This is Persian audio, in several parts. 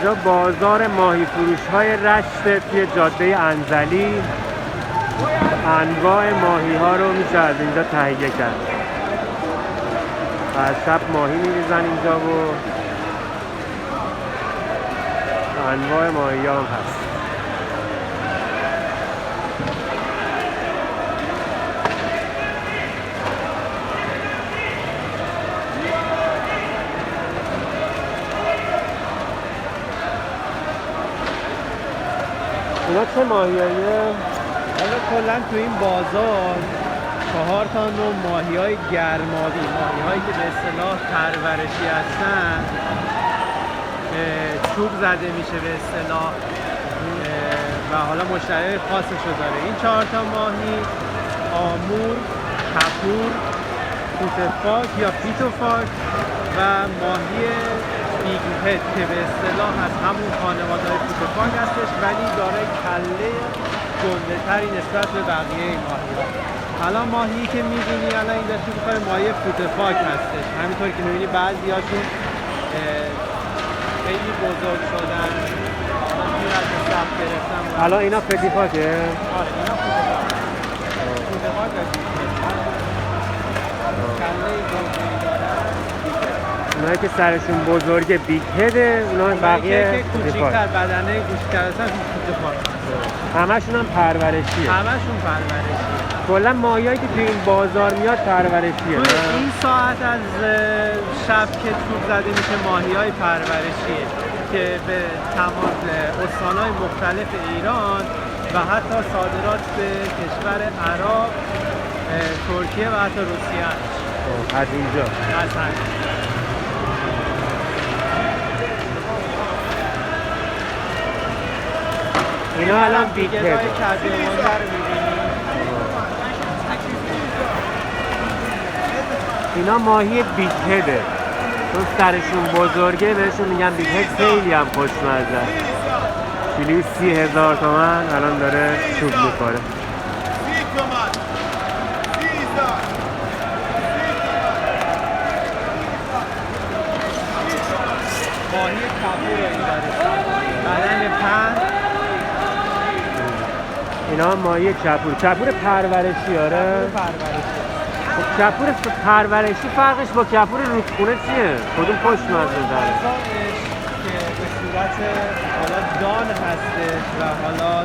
اینجا بازار ماهی فروش های رشت توی جاده انزلی. انواع ماهی ها رو میشه از اینجا تهیه کرد. از شب ماهی میریزن اینجا و انواع ماهی ها هم هست. اینا چه ماهیاییه؟ حالا کلا تو این بازار 4 تا نوع ماهی‌های گرمابی، ماهی‌هایی که به اصطلاح پرورشی هستن، چوب زده میشه به اصطلاح و حالا مشتری خاصشو داره. این 4 تا ماهی آمور، کپور، توت‌فاک یا پیتوفاک و ماهی بیگ هد که به اصطلاح از همون خانواده‌های پیتوفاک هستش ولی داره کله گنده تری نسبت به بقیه این ماهی‌ها. الان ماهی که می‌بینی الان اینجا تو ماهی پیتوفاک هستش. همینطور که می‌بینی بعضی‌هاشون خیلی بزرگ شدن. الان اینا پیتوفاکه؟ آره اینا پیتوفاک کله گنده دارن. اونایی که سرشون بزرگه بیگ هده، اونایی بقیه که کوچیک‌تر بدنه کوچیک‌تر هستن پیتوفاک. همشون هم پرورشیه. همشون پرورشیه. کلا ماهیایی که توی این بازار میاد پرورشیه. این ساعت از شب که چوب زده میشه ماهی‌های پرورشیه که به تمام استان‌های مختلف ایران و حتی صادرات به کشور عراق، ترکیه و حتی روسیه هست. از اینجا. اینا الان بیگ هده. اینا ماهی بیگ هده. چون سرشون بزرگه بهشون میگن بیگ هد. خیلی هم خوشمزه است. کیلویی 30,000 تومان الان داره چوب میخوره. ماهی کپور این بدن پهن. اینا ماهی کپور. کپور پرورشی. آره خب کپور پرورشی فرقش با کپور رودخونه چیه؟ کدوم خوشمزه داره؟ که به صورت حالا دان هستش و حالا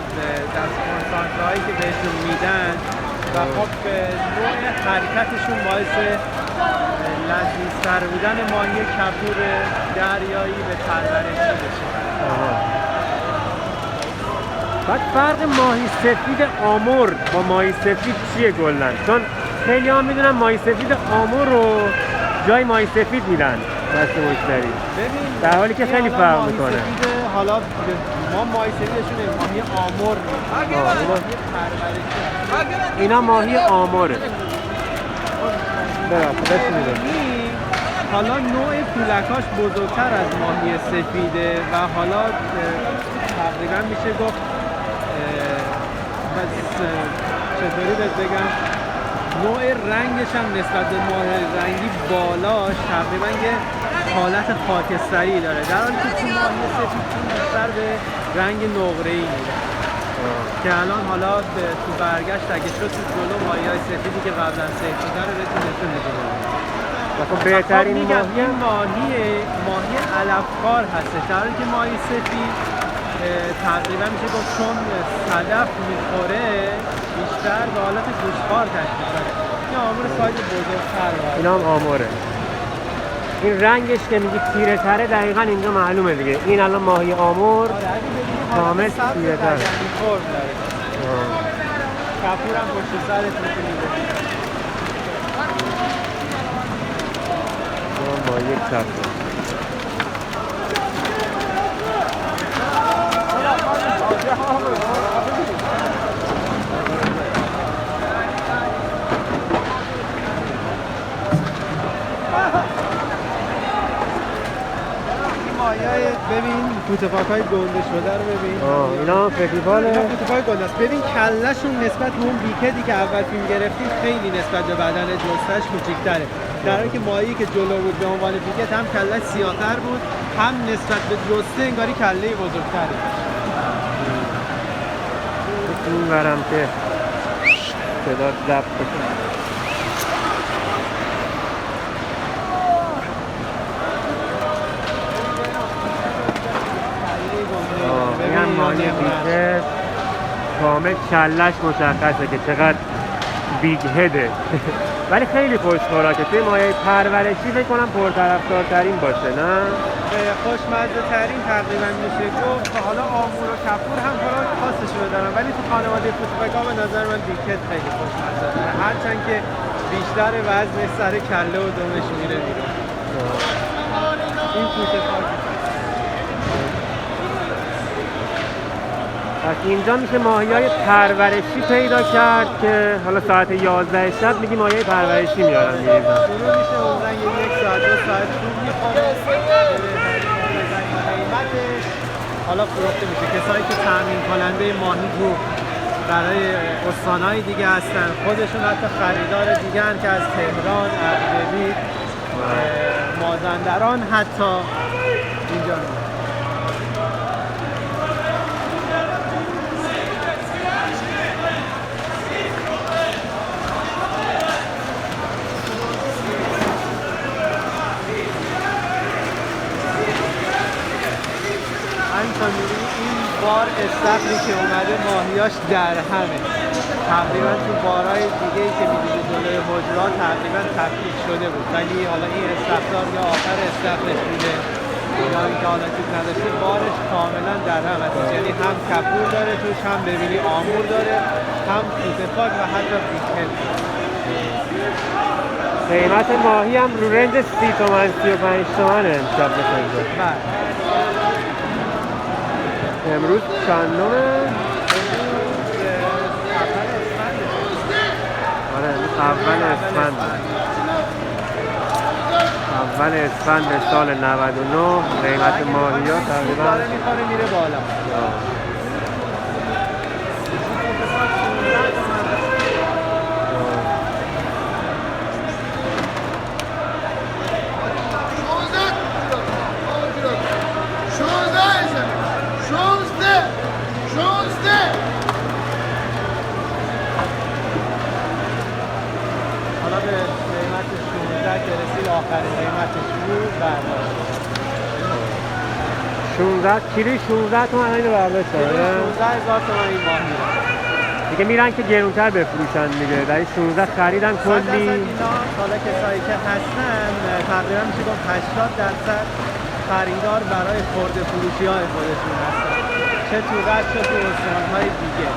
دست کنسانترهایی که بهشون میدن و خب به نوع حرکتشون باعث لذیذتر بودن ماهی کپور دریایی به پرورشی بشه. بعد فرق ماهی سفید آمور با ماهی سفید چیه گلن؟ چون خیلی ها میدونن ماهی سفید آمور رو جای ماهی سفید میدن دست مشتری، در حالی که خیلی فرق میکنه. حالا ما ماهی سفیدشونه ماهی آمور. اینا ماهی آموره. حالا نوع پولکاش بزرگتر از ماهی سفیده و حالا تقریبا میشه گفت چطوری بگم نوع رنگش هم نسبت به ماه رنگی بالاش تقریبا یه حالت خاکستری داره، در حالی که تو ماهی سفید بیشتر به رنگ نقره‌ای میره که الان حالا تو برگشت اگه شد تو جلو ماهی‌های سفیدی که قبلا سفید شده رو بهتون نشون میدونم. خب بهترین ماهی علفخوار هستش، در حالی که ماهی سفید تقریبا میشه گفت چون صدف میخوره بیشتر به حالت گوشتخوار تشکیل داره. این آمور سایز بزرگتر داره. اینا هم آموره. این رنگش که میگی تیره تره دقیقا اینجا معلومه دیگه. این الان ماهی آمور کامل تیره تره. کپور هم پشت سرش میتونی ماهی کپور. ماهی‌های ببین پوتفاک‌های گنده شده رو ببین. اینا فستیواله. اینا پوتفاک گنده است. ببین کله‌شون نسبت به اون بیکدی که اول فیلم گرفتیم خیلی نسبت به بدن جثه‌اش کوچیک‌تره. در حالی که ماهی که جلو بود به عنوان بیکد هم کله‌اش سیاه‌تر بود، هم نسبت به جثه انگاری کله بزرگتره. این برم که صدا ضبط بشه. این هم ماهی بیکد کامل کلش مشخصه که چقدر بیگ هده. ولی خیلی خوش خوراکه. توی ماهی پرورشی فکر کنم پرطرفدارترین باشه، نه؟ خوشمزه ترین تقریبا میشه گفت. حالا آمور و کپور هم خوراک خاصشون رو دارن، ولی تو خانواده پوتفاک‌ها به نظر من بیکد خیلی خوشمزه داره، هرچند که بیشتر وزنش سر کله و دمش میره بیرون. این پوتفاک پس اینجا میشه ماهی‌های پرورشی پیدا کرد که حالا ساعت 11 شب میگی ماهی‌های پرورشی میارن میریزن. شروع میشه اون یک ساعت 2 ساعت طول می‌خوره. قیمتش حالا فروخته میشه. کسایی که تامین کننده ماهی رو برای استان‌های دیگه هستن، خودشون حتی خریدار دیگه هستن که از تهران، اردبیل، مازندران حتی اینجا میاد. این بار استخری که اومده ماهیاش در همه تقریبا تو بارهای دیگه ای که میدیده جلوی حجرات تقریبا تفکیک شده بود، ولی حالا این استخدار یا آخر استخرش بوده یا اینکه حالا چیز نداشته بارش کاملا در هم هست. یعنی هم کپور داره توش، هم ببینی آمور داره، هم پوتفاک و حتی بیکد. قیمت ماهی هم رو رنج 30 تومن 35 تومنه امشب بسنجه. امروز چندمه؟ آره اول اسفند. اول اسفند سال 99 قیمت ماهی ها تقریبا داره میخوره میره بالا. حالا به قیمت 16 که رسید آخرین قیمتش بود برداشت. 16 کیلوی 16 تومن اینو برداشتن. 16,000 تومن این ماهی رو. دیگه میرن که گرونتر بفروشن دیگه. در 16 خریدن کلی. اینا حالا کسایی که هستن تقریبا میشه گفت 80% خریدار برای خرده فروشی های خودشون هستن، چه تو رشت چه تو استان‌های دیگه.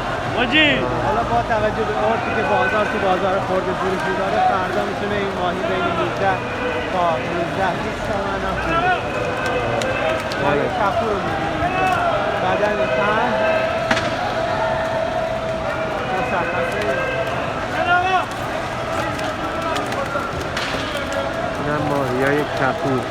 حالا با توجه به عرفی که بازار تو بازار خرده فروشی داره، فردا میتونه این ماهی بین 19 تا 19-20 تومن هم فروش. ماهی کپور رو می‌بینید بدن پهن مشخصه. اینم ماهی‌های کپور.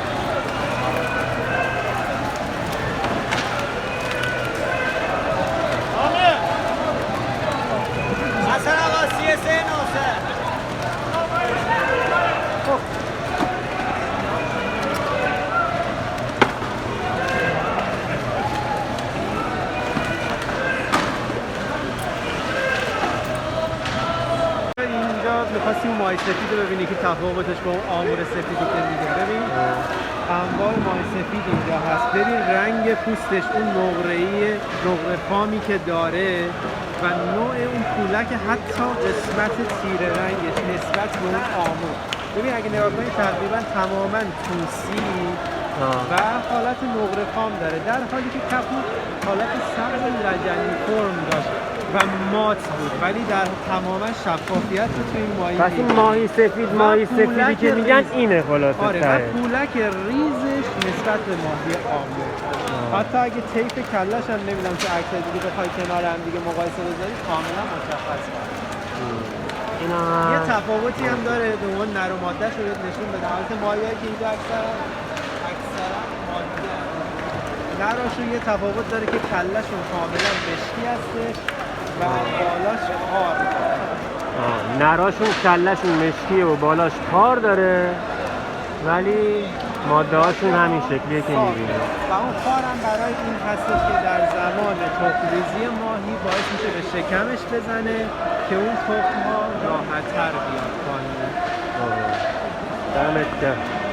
می‌خواستی اون ماهی سفید رو ببینی که تفاوتش با اون آمور سفیدی که میگه. ببین انواع ماهی سفید اینجا هست. ببین رنگ پوستش، اون نقره فامی که داره و نوع اون پولک، حتی قسمت تیره رنگش نسبت به اون آمور. ببین اگه نگاه کنی تقریبا تماما توسی و حالت نقره فام داره، در حالی که کپور حالت سبز لجنی فرم داشت و مات بود، ولی در تماما شفافیت رو توی این ماهی پس این ماهی سفید، ماهی سفیدی که میگن اینه خلاصه. آره و پولک ریزش نسبت به ماهی آمور. حتی اگه طیف کلش هم نمیدونم که عکس دیگه بخوای کنار هم دیگه مقایسه بذاری کاملا مشخص کنه. یه تفاوتی هم داره به عنوان نر و ماده‌ش رو نشون بده. البته ماهیایی که اینجا اکثرا ماده نراشون یه تفاوت داره که کلهشون کاملا مشکی هستش و بالاش خار داره. نراشون کلشون مشکیه و بالاش کار داره، ولی ماده هاشون همین شکلیه که میبینیم. و اون خار هم برای این هستش که در زمان تخم‌ریزی ماهی باعث میشه به شکمش بزنه که اون تخم ها راحت‌تر بیاد پایین. دمت گرم.